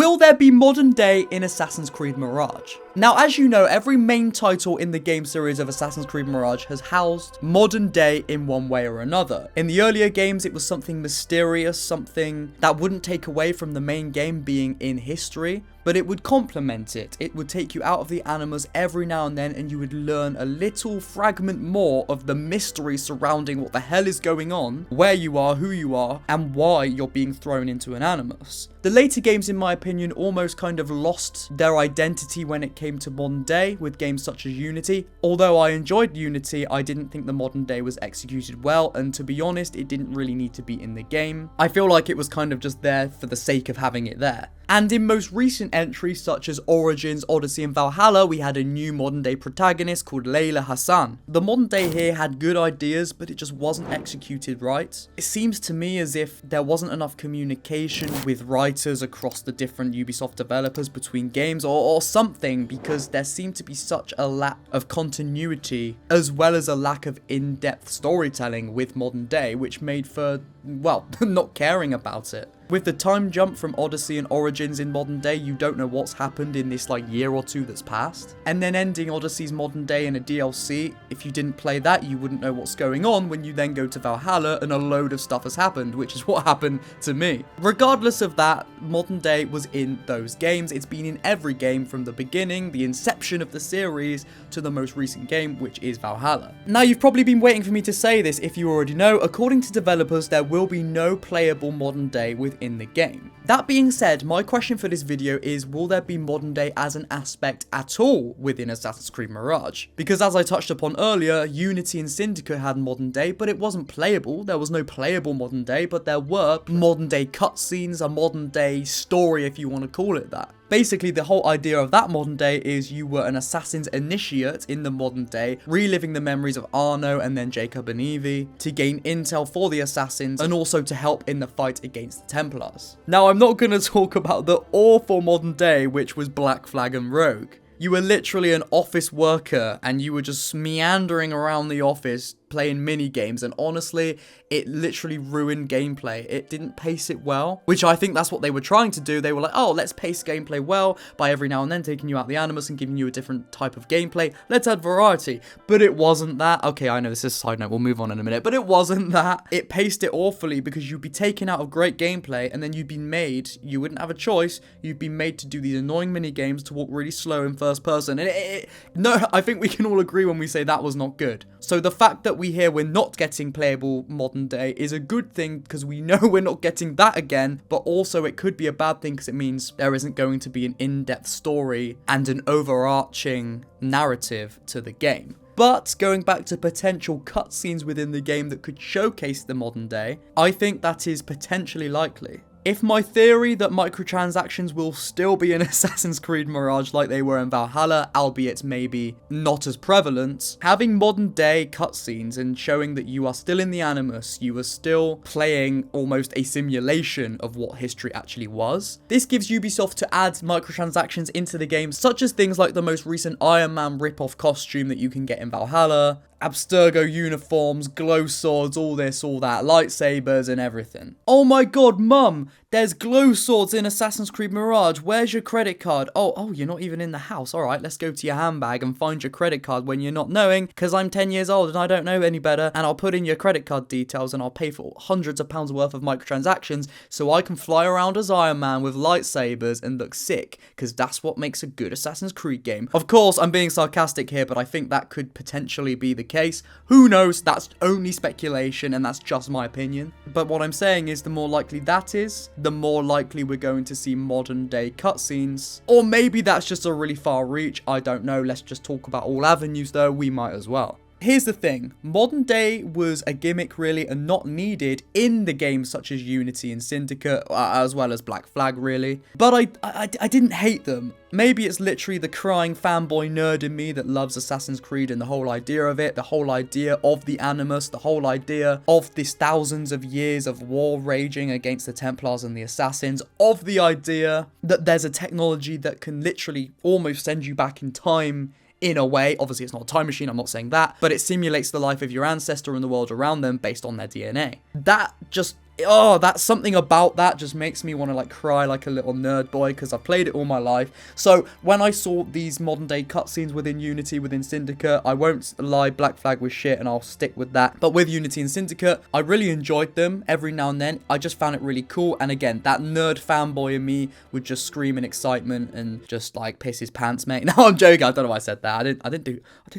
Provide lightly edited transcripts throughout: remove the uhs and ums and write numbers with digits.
Will there be modern day in Assassin's Creed Mirage? Now, as you know, every main title in the game series of Assassin's Creed Mirage has housed modern day in one way or another. In the earlier games, it was something mysterious, something that wouldn't take away from the main game being in history, but it would complement it. It would take you out of the animus every now and then, and you would learn a little fragment more of the mystery surrounding what the hell is going on, where you are, who you are, and why you're being thrown into an animus. The later games, in my opinion, almost kind of lost their identity when it came to modern day with games such as Unity. Although I enjoyed Unity, I didn't think the modern day was executed well, and to be honest, it didn't really need to be in the game. I feel like it was kind of just there for the sake of having it there. And in most recent entries such as Origins, Odyssey and Valhalla, we had a new modern day protagonist called Layla Hassan. The modern day here had good ideas, but it just wasn't executed right. It seems to me as if there wasn't enough communication with writers across the different Ubisoft developers between games or something, because there seemed to be such a lack of continuity as well as a lack of in-depth storytelling with modern day, which made for, well, not caring about it. With the time jump from Odyssey and Origins in modern day, you don't know what's happened in this year or two that's passed. And then ending Odyssey's modern day in a DLC, if you didn't play that, you wouldn't know what's going on when you then go to Valhalla and a load of stuff has happened, which is what happened to me. Regardless of that, modern day was in those games. It's been in every game from the beginning, the inception of the series, to the most recent game, which is Valhalla. Now, you've probably been waiting for me to say this if you already know. According to developers, there will be no playable modern day within the game. That being said, my question for this video is, will there be modern day as an aspect at all within Assassin's Creed Mirage? Because as I touched upon earlier, Unity and Syndicate had modern day, but it wasn't playable. There was no playable modern day, but there were modern day cutscenes, a modern day story if you want to call it that. Basically, the whole idea of that modern day is you were an assassin's initiate in the modern day, reliving the memories of Arno and then Jacob and Evie to gain intel for the assassins and also to help in the fight against the Templars. Now, I'm not going to talk about the awful modern day, which was Black Flag and Rogue. You were literally an office worker and you were just meandering around the office playing mini games, and honestly, it literally ruined gameplay. It didn't pace it well, which I think that's what they were trying to do. They were like, oh, let's pace gameplay well by every now and then taking you out the animus and giving you a different type of gameplay. Let's add variety. But it wasn't that. Okay, I know this is a side note, we'll move on in a minute, but it wasn't that. It paced it awfully because you'd be taken out of great gameplay and then you'd be made, you wouldn't have a choice, you'd be made to do these annoying mini games, to walk really slow in first person. And no, I think we can all agree when we say that was not good. So the fact that we hear we're not getting playable modern day is a good thing because we know we're not getting that again, but also it could be a bad thing because it means there isn't going to be an in-depth story and an overarching narrative to the game. But going back to potential cutscenes within the game that could showcase the modern day, I think that is potentially likely. If my theory that microtransactions will still be in Assassin's Creed Mirage like they were in Valhalla, albeit maybe not as prevalent, having modern day cutscenes and showing that you are still in the animus, you are still playing almost a simulation of what history actually was. This gives Ubisoft to add microtransactions into the game, such as things like the most recent Iron Man rip-off costume that you can get in Valhalla, Abstergo uniforms, glow swords, all this, all that, lightsabers and everything. Oh my god, mum, there's glow swords in Assassin's Creed Mirage. Where's your credit card? Oh, you're not even in the house. All right, let's go to your handbag and find your credit card when you're not knowing, because I'm 10 years old and I don't know any better, and I'll put in your credit card details and I'll pay for hundreds of pounds worth of microtransactions so I can fly around as Iron Man with lightsabers and look sick, because that's what makes a good Assassin's Creed game. Of course, I'm being sarcastic here, but I think that could potentially be the case. Who knows? That's only speculation and that's just my opinion. But what I'm saying is the more likely that is, the more likely we're going to see modern day cutscenes. Or maybe that's just a really far reach. I don't know. Let's just talk about all avenues though. We might as well. Here's the thing, modern day was a gimmick really and not needed in the games such as Unity and Syndicate, as well as Black Flag really, but I didn't hate them. Maybe it's literally the crying fanboy nerd in me that loves Assassin's Creed and the whole idea of it, the whole idea of the Animus, the whole idea of this thousands of years of war raging against the Templars and the Assassins, of the idea that there's a technology that can literally almost send you back in time in a way. Obviously, it's not a time machine, I'm not saying that, but it simulates the life of your ancestor and the world around them based on their DNA. That just oh, that's something about that just makes me want to like cry like a little nerd boy, because I've played it all my life. So when I saw these modern day cutscenes within Unity, within Syndicate, I won't lie, Black Flag was shit and I'll stick with that. But with Unity and Syndicate, I really enjoyed them every now and then. I just found it really cool. And again, that nerd fanboy in me would just scream in excitement and just like piss his pants, mate. No, I'm joking. I don't know why I said that. I didn't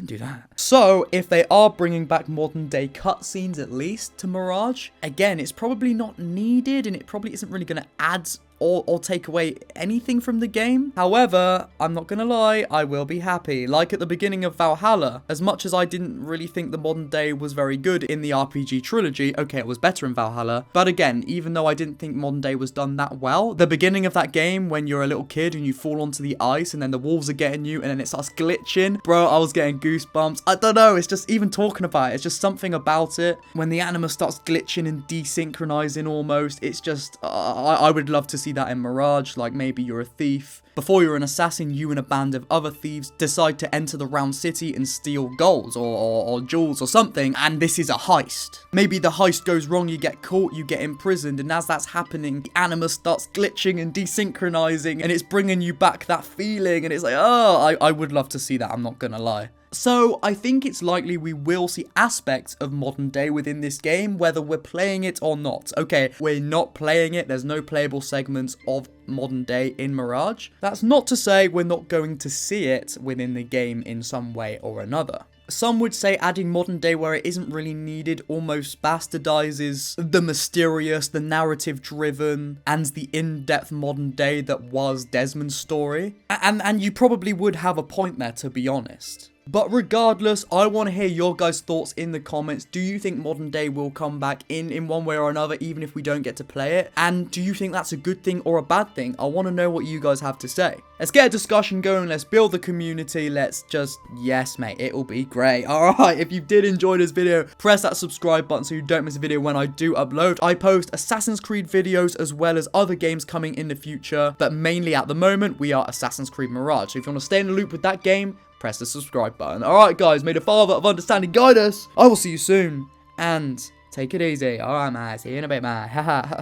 do that. So if they are bringing back modern day cutscenes at least to Mirage, again, it's probably not needed and it probably isn't really going to add or take away anything from the game. However, I'm not gonna lie, I will be happy. Like at the beginning of Valhalla, as much as I didn't really think the modern day was very good in the RPG trilogy, okay, it was better in Valhalla, but again, even though I didn't think modern day was done that well, the beginning of that game when you're a little kid and you fall onto the ice and then the wolves are getting you and then it starts glitching, bro, I was getting goosebumps. I don't know, it's just even talking about it, it's just something about it. When the anima starts glitching and desynchronizing almost, it's just, I would love to see that in Mirage. Like maybe you're a thief. Before you're an assassin, you and a band of other thieves decide to enter the round city and steal golds or jewels or something, and this is a heist. Maybe the heist goes wrong, you get caught, you get imprisoned, and as that's happening, the anima starts glitching and desynchronizing, and it's bringing you back that feeling, and it's like, oh, I would love to see that, I'm not gonna lie. So, I think it's likely we will see aspects of modern day within this game, whether we're playing it or not. Okay, we're not playing it, there's no playable segments of modern day in Mirage. That's not to say we're not going to see it within the game in some way or another. Some would say adding modern day where it isn't really needed almost bastardizes the mysterious, the narrative driven, and the in-depth modern day that was Desmond's story. And you probably would have a point there, to be honest. But regardless, I want to hear your guys' thoughts in the comments. Do you think modern day will come back in one way or another, even if we don't get to play it? And do you think that's a good thing or a bad thing? I want to know what you guys have to say. Let's get a discussion going. Let's build the community. Let's just, yes, mate, it'll be great. All right, if you did enjoy this video, press that subscribe button so you don't miss a video when I do upload. I post Assassin's Creed videos as well as other games coming in the future, but mainly at the moment, we are Assassin's Creed Mirage. So if you want to stay in the loop with that game, press the subscribe button. Alright guys, may the Father of Understanding guide us. I will see you soon. And take it easy. Alright, man. See you in a bit, man. Haha.